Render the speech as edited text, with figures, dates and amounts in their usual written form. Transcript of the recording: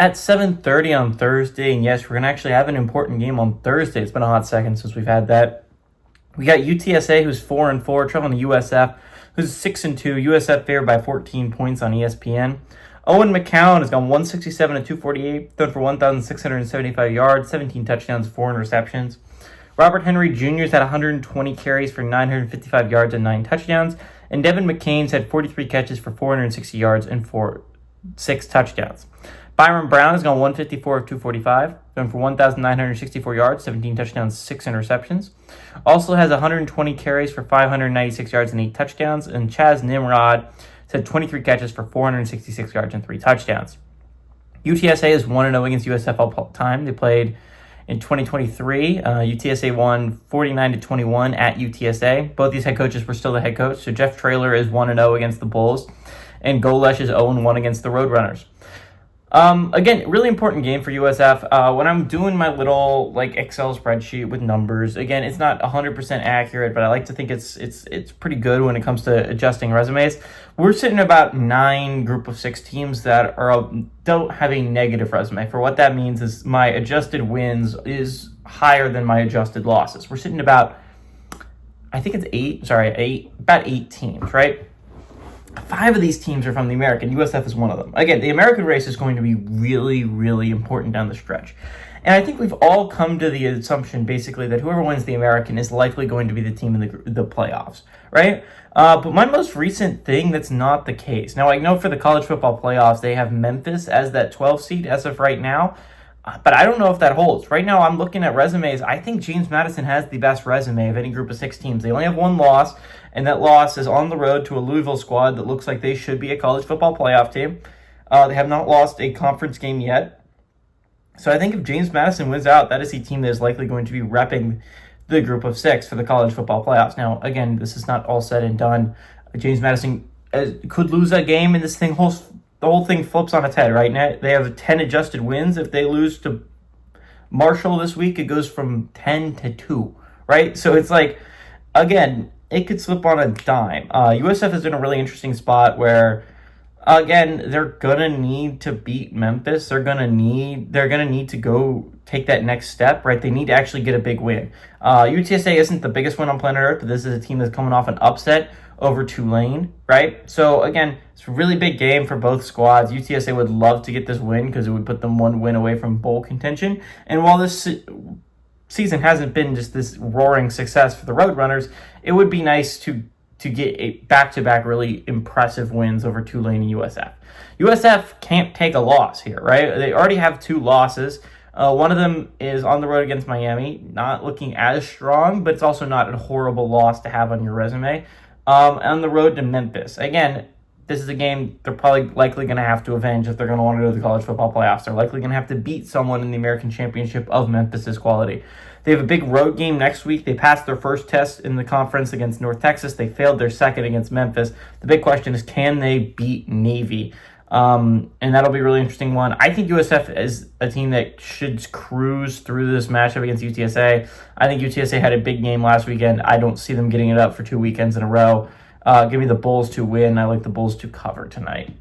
at 7:30 on Thursday. And yes, we're going to actually have an important game on Thursday. It's been a hot second since we've had that. We got UTSA, who's 4-4, traveling to USF, who's 6-2. USF favored by 14 points on ESPN. Owen McCown has gone 167 to 248, thrown for 1,675 yards, 17 touchdowns, 4 interceptions. Robert Henry Jr. has had 120 carries for 955 yards and 9 touchdowns. And Devin McCain's had 43 catches for 460 yards and 6 touchdowns. Byron Brown has gone 154 of 245, thrown for 1,964 yards, 17 touchdowns, 6 interceptions. Also has 120 carries for 596 yards and 8 touchdowns. And Chaz Nimrod has had 23 catches for 466 yards and 3 touchdowns. UTSA is 1-0 against USF all time. They played in 2023. UTSA won 49-21 at UTSA. Both these head coaches were still the head coach. So Jeff Traylor is 1-0 against the Bulls, and Golesh is 0-1 against the Roadrunners. Again, really important game for USF. When I'm doing my little Excel spreadsheet with numbers, again, it's not 100% accurate, but I like to think it's pretty good when it comes to adjusting resumes. We're sitting about 9 group of 6 teams that don't have a negative resume. For what that means is my adjusted wins is higher than my adjusted losses. We're sitting about, I think it's about 8 teams, right? 5 of these teams are from the American. USF is one of them. Again, the American race is going to be really, really important down the stretch. And I think we've all come to the assumption, basically, that whoever wins the American is likely going to be the team in the playoffs, right? But my most recent thing, that's not the case. Now, I know for the college football playoffs, they have Memphis as that 12 seed as of right now. But I don't know if that holds. Right now, I'm looking at resumes. I think James Madison has the best resume of any group of 6 teams. They only have 1 loss, and that loss is on the road to a Louisville squad that looks like they should be a college football playoff team. They have not lost a conference game yet. So I think if James Madison wins out, that is a team that is likely going to be repping the group of 6 for the college football playoffs. Now, again, this is not all said and done. James Madison could lose that game, and the whole thing flips on its head, right? Now they have 10 adjusted wins. If they lose to Marshall this week, it goes from 10 to 2, right? So it's again, it could slip on a dime. USF is in a really interesting spot where, again, they're gonna need to beat Memphis. They're gonna need to go take that next step, right? They need to actually get a big win. UTSA isn't the biggest win on planet Earth, but this is a team that's coming off an upset over Tulane, right? So again, it's a really big game for both squads. UTSA would love to get this win because it would put them 1 win away from bowl contention. And while this season hasn't been just this roaring success for the Roadrunners, it would be nice to get a back-to-back really impressive wins over Tulane and USF. USF can't take a loss here, right? They already have 2 losses. One of them is on the road against Miami, not looking as strong, but it's also not a horrible loss to have on your resume. On the road to Memphis. Again, this is a game they're probably likely going to have to avenge if they're going to want to go to the college football playoffs. They're likely going to have to beat someone in the American Championship of Memphis's quality. They have a big road game next week. They passed their first test in the conference against North Texas. They failed their second against Memphis. The big question is, can they beat Navy? And that'll be a really interesting one. I think USF is a team that should cruise through this matchup against UTSA. I think UTSA had a big game last weekend. I don't see them getting it up for 2 weekends in a row. Give me the Bulls to win. I like the Bulls to cover tonight.